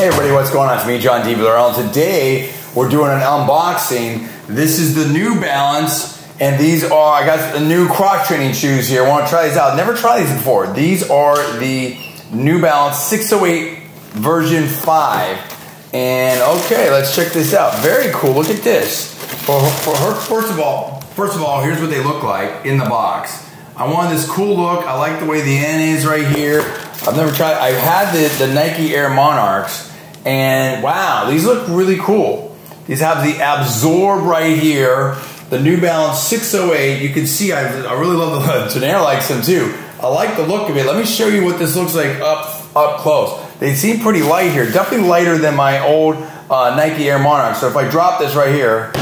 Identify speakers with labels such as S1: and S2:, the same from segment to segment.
S1: Hey everybody, what's going on? It's me, John D. Villarreal. Today, we're doing an unboxing. This is the New Balance, and these are, I got the new cross training shoes here. I want to try these out. Never tried these before. These are the New Balance 608 version 5. And okay, let's check this out. Very cool, look at this. For her, first of all, here's what they look like in the box. I wanted this cool look. I like the way the N is right here. I've never tried, I've had the Nike Air Monarchs, and wow, these look really cool. These have the Absorb right here, the New Balance 608. You can see, I really love the hood. Janelle likes them too. I like the look of it. Let me show you what this looks like up close. They seem pretty light here, definitely lighter than my old Nike Air Monarchs. So if I drop this right here,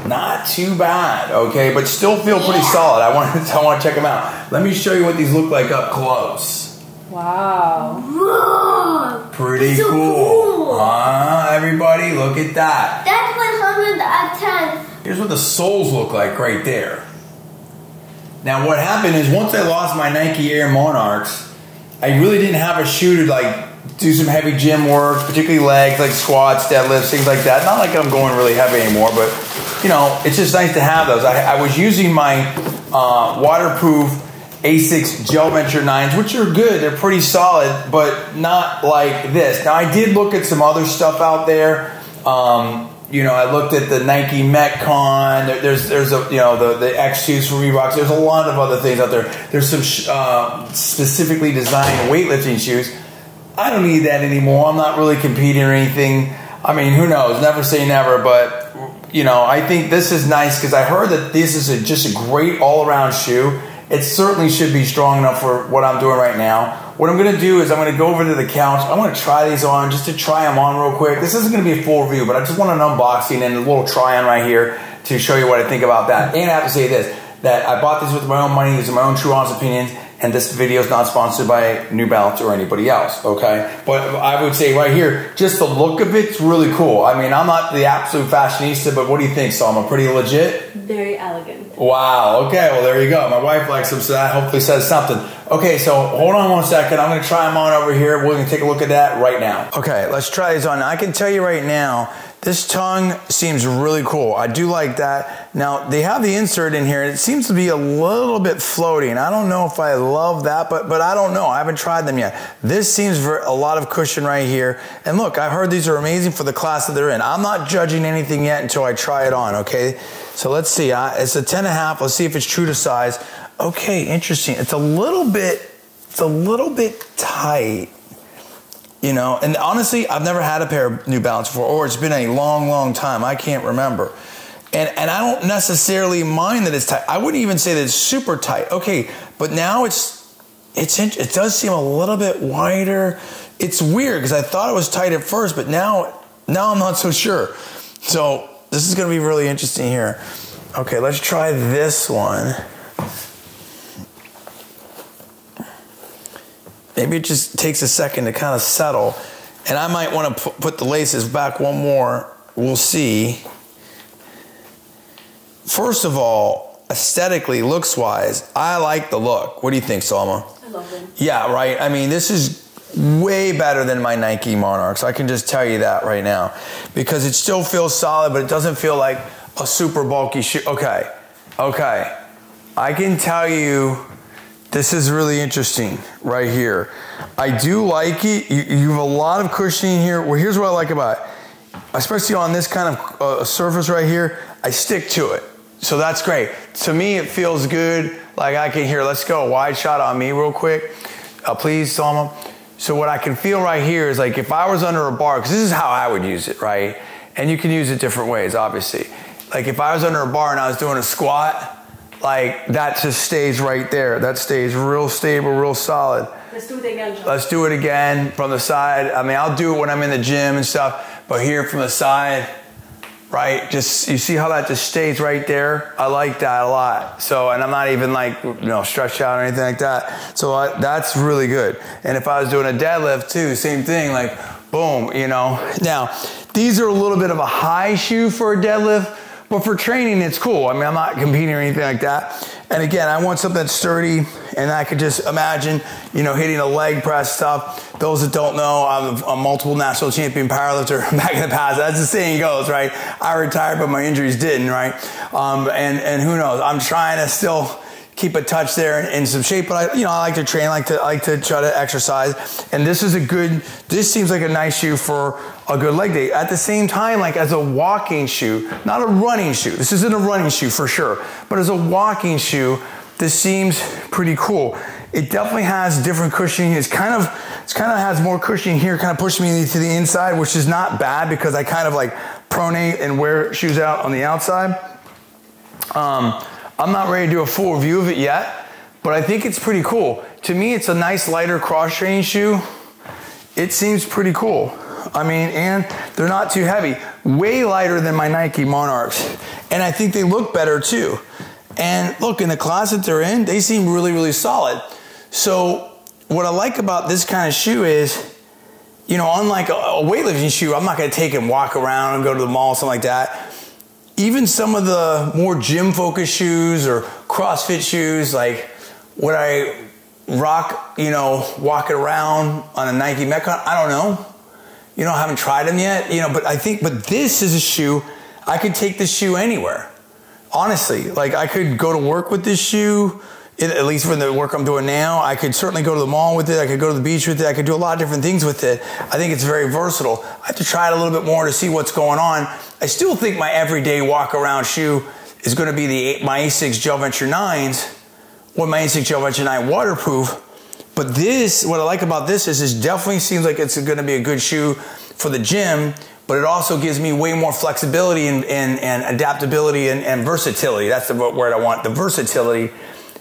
S1: not too bad, okay, but still feel pretty solid. I want to check them out. Let me show you what these look like up close.
S2: Wow.
S3: Whoa.
S1: Pretty so cool. Everybody, look at that.
S3: That's 100 out of 10.
S1: Here's what the soles look like right there. Now what happened is once I lost my Nike Air Monarchs, I really didn't have a shoe to like do some heavy gym work, particularly legs, like squats, deadlifts, things like that. Not like I'm going really heavy anymore, but you know, it's just nice to have those. I was using my waterproof A6 Gel Venture 9s, which are good. They're pretty solid, but not like this. Now, I did look at some other stuff out there. You know, I looked at the Nike Metcon. There's a, you know, the X2s from Reebok. There's a lot of other things out there. There's some specifically designed weightlifting shoes. I don't need that anymore. I'm not really competing or anything. I mean, who knows? Never say never, but you know, I think this is nice because I heard that this is just a great all-around shoe. It certainly should be strong enough for what I'm doing right now. What I'm going to do is I'm going to go over to the couch. I want to try these on just to try them on real quick. This isn't going to be a full review, but I just want an unboxing and a little try on right here to show you what I think about that. And I have to say this, that I bought these with my own money. These are my own true honest opinions. And this video is not sponsored by New Balance or anybody else, okay? But I would say right here, just the look of it's really cool. I mean, I'm not the absolute fashionista, but what do you think, Salma? Pretty legit?
S2: Very elegant.
S1: Wow, okay, well there you go. My wife likes them, so that hopefully says something. Okay, so hold on one second. I'm gonna try them on over here. We're gonna take a look at that right now. Okay, let's try these on. I can tell you right now, this tongue seems really cool. I do like that. Now, they have the insert in here, and it seems to be a little bit floating. I don't know if I love that, but I don't know. I haven't tried them yet. This seems for a lot of cushion right here. And look, I've heard these are amazing for the class that they're in. I'm not judging anything yet until I try it on, okay? So let's see. It's a 10.5. Let's see if it's true to size. Okay, interesting. It's a little bit tight. You know, and honestly, I've never had a pair of New Balance before, or it's been a long, long time. I can't remember. And I don't necessarily mind that it's tight. I wouldn't even say that it's super tight. Okay, but now it does seem a little bit wider. It's weird because I thought it was tight at first, but now I'm not so sure. So this is going to be really interesting here. Okay, let's try this one. Maybe it just takes a second to kind of settle. And I might want to put the laces back one more. We'll see. First of all, aesthetically, looks-wise, I like the look. What do you think, Salma?
S2: I love them.
S1: Yeah, right. I mean, this is way better than my Nike Monarchs. I can just tell you that right now. Because it still feels solid, but it doesn't feel like a super bulky shoe. Okay. I can tell you, this is really interesting right here. I do like it. You have a lot of cushioning here. Well, here's what I like about it. Especially on this kind of surface right here, I stick to it. So that's great. To me, it feels good. Like I can hear, let's go, wide shot on me real quick. Please, Salma. So what I can feel right here is like if I was under a bar, because this is how I would use it, right? And you can use it different ways, obviously. Like if I was under a bar and I was doing a squat, like that just stays right there. That stays real stable, real solid.
S2: Let's do it again, John.
S1: Let's do it again from the side. I mean, I'll do it when I'm in the gym and stuff, but here from the side, right? Just, you see how that just stays right there? I like that a lot. So, and I'm not even like, you know, stretched out or anything like that. So that's really good. And if I was doing a deadlift too, same thing, like boom, you know. Now, these are a little bit of a high shoe for a deadlift, but for training, it's cool. I mean, I'm not competing or anything like that. And again, I want something that's sturdy, and I could just imagine, hitting a leg press stuff. Those that don't know, I'm a multiple national champion powerlifter back in the past. As the saying goes, right? I retired, but my injuries didn't, right? And who knows? I'm trying to still keep a touch there in some shape, but I like to train, I like to try to exercise. And this seems like a nice shoe for a good leg day. At the same time, like as a walking shoe, not a running shoe. This isn't a running shoe for sure, but as a walking shoe, this seems pretty cool. It definitely has different cushioning. It's kind of has more cushioning here, kind of pushing me to the inside, which is not bad because I kind of like pronate and wear shoes out on the outside. I'm not ready to do a full review of it yet, but I think it's pretty cool. To me, it's a nice lighter cross-training shoe. It seems pretty cool. I mean, and they're not too heavy. Way lighter than my Nike Monarchs. And I think they look better too. And look, in the class that they're in, they seem really, really solid. So what I like about this kind of shoe is, unlike a weightlifting shoe, I'm not gonna take and walk around and go to the mall, something like that. Even some of the more gym-focused shoes or CrossFit shoes, like would I rock, walking around on a Nike Metcon? I don't know. I haven't tried them yet, but this is a shoe, I could take this shoe anywhere. Honestly, like I could go to work with this shoe, at least for the work I'm doing now. I could certainly go to the mall with it. I could go to the beach with it. I could do a lot of different things with it. I think it's very versatile. I have to try it a little bit more to see what's going on. I still think my everyday walk around shoe is going to be my A6 Gel Venture 9s or my A6 Gel Venture 9 waterproof. But this, what I like about this is it definitely seems like it's going to be a good shoe for the gym, but it also gives me way more flexibility and adaptability and versatility. That's the word I want, the versatility,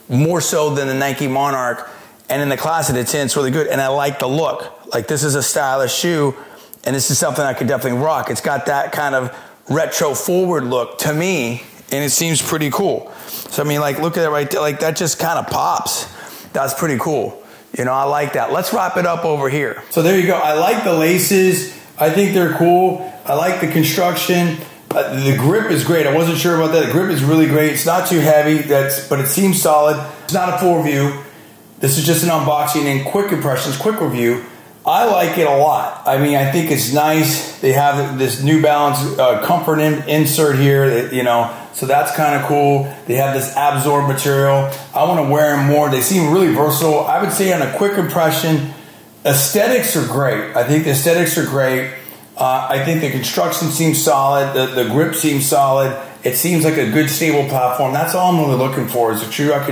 S1: more so than the Nike Monarch. And in the class that it's in, it's really good. And I like the look. Like this is a stylish shoe, and this is something I could definitely rock. It's got that kind of retro forward look to me, and it seems pretty cool. So I mean, like look at it right there, like that just kind of pops. That's pretty cool. I like that. Let's wrap it up over here. So there you go. I like the laces. I think they're cool. I like the construction. The grip is great. I wasn't sure about that. The grip is really great. It's not too heavy, but it seems solid. It's not a full review. This is just an unboxing and quick impressions, quick review. I like it a lot. I mean, I think it's nice. They have this New Balance comfort insert here, so that's kind of cool. They have this absorb material. I want to wear them more. They seem really versatile. I would say on a quick impression, aesthetics are great. I think the aesthetics are great. I think the construction seems solid. The grip seems solid. It seems like a good stable platform. That's all I'm really looking for is a shoe I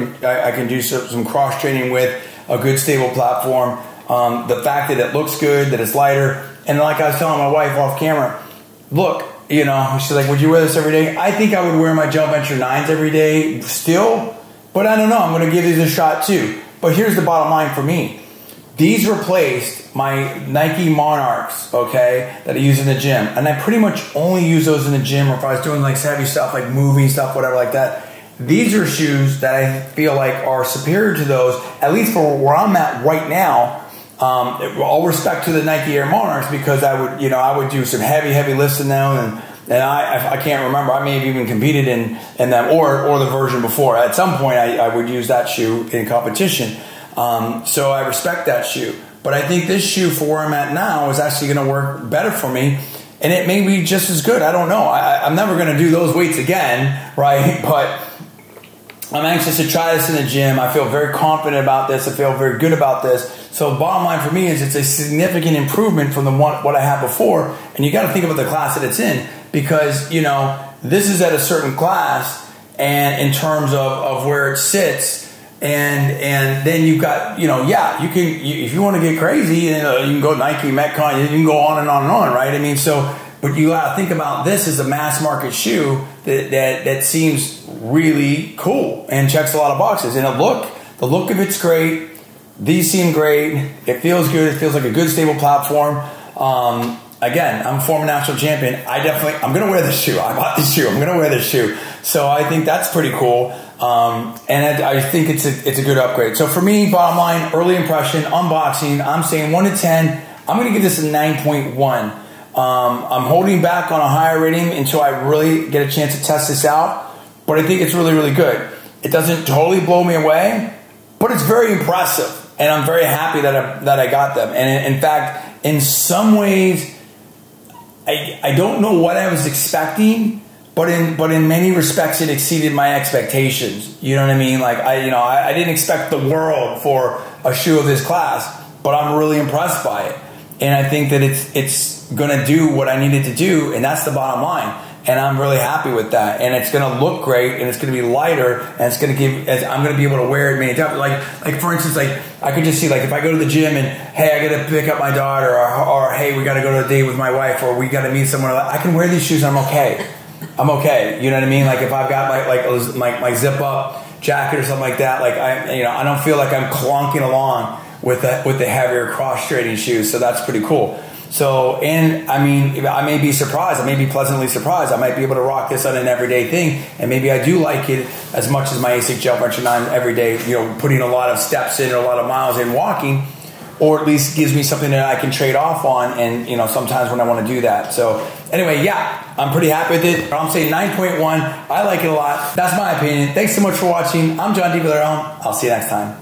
S1: can do some cross training with, a good stable platform. The fact that it looks good, that it's lighter, and like I was telling my wife off camera, look, she's like, would you wear this every day? I think I would wear my Gel Venture 9s every day still, but I don't know. I'm going to give these a shot too. But here's the bottom line for me. These replaced my Nike Monarchs, okay, that I use in the gym. And I pretty much only use those in the gym, or if I was doing like heavy stuff, like moving stuff, whatever like that. These are shoes that I feel like are superior to those, at least for where I'm at right now. All respect to the Nike Air Monarchs, because I would do some heavy lifts in them, and I can't remember. I may have even competed in them or the version before. At some point, I would use that shoe in competition. So I respect that shoe. But I think this shoe for where I'm at now is actually going to work better for me. And it may be just as good. I don't know. I'm never going to do those weights again, right? But I'm anxious to try this in the gym. I feel very confident about this. I feel very good about this. So bottom line for me is it's a significant improvement from what I had before. And you got to think about the class that it's in, because, this is at a certain class, and in terms of where it sits. And then you've got, you can, if you want to get crazy, you can go Nike, Metcon, you can go on and on and on, right? I mean, but you got to think about this as a mass market shoe that seems really cool and checks a lot of boxes. And the look of it's great. These seem great. It feels good. It feels like a good stable platform. Again, I'm a former national champion. I'm going to wear this shoe. I bought this shoe. I'm going to wear this shoe. So I think that's pretty cool. And I think it's a good upgrade. So for me, bottom line, early impression, unboxing, I'm saying 1 to 10. I'm going to give this a 9.1. I'm holding back on a higher rating until I really get a chance to test this out. But I think it's really, really good. It doesn't totally blow me away, but it's very impressive. And I'm very happy that I got them. And in fact, in some ways, I don't know what I was expecting, but in many respects, it exceeded my expectations. You know what I mean? Like I didn't expect the world for a shoe of this class, but I'm really impressed by it. And I think that it's going to do what I needed to do, and that's the bottom line. And I'm really happy with that. And it's going to look great, and it's going to be lighter, and it's going to I'm going to be able to wear it many times. Like for instance, like I could just see, like if I go to the gym and hey, I got to pick up my daughter, or hey, we got to go to a date with my wife, or we got to meet someone. I can wear these shoes and I'm okay. I'm okay. You know what I mean? Like if I've got my zip up jacket or something like that, like I don't feel like I'm clunking along with the heavier cross straightening shoes. So that's pretty cool. So, and I mean, I may be surprised. I may be pleasantly surprised. I might be able to rock this on an everyday thing, and maybe I do like it as much as my ASIC Gel Puncher 9 every day. Putting a lot of steps in, or a lot of miles in walking, or at least gives me something that I can trade off on. And sometimes when I want to do that. So anyway, yeah, I'm pretty happy with it. I'm saying 9.1. I like it a lot. That's my opinion. Thanks so much for watching. I'm John D. Villarreal. I'll see you next time.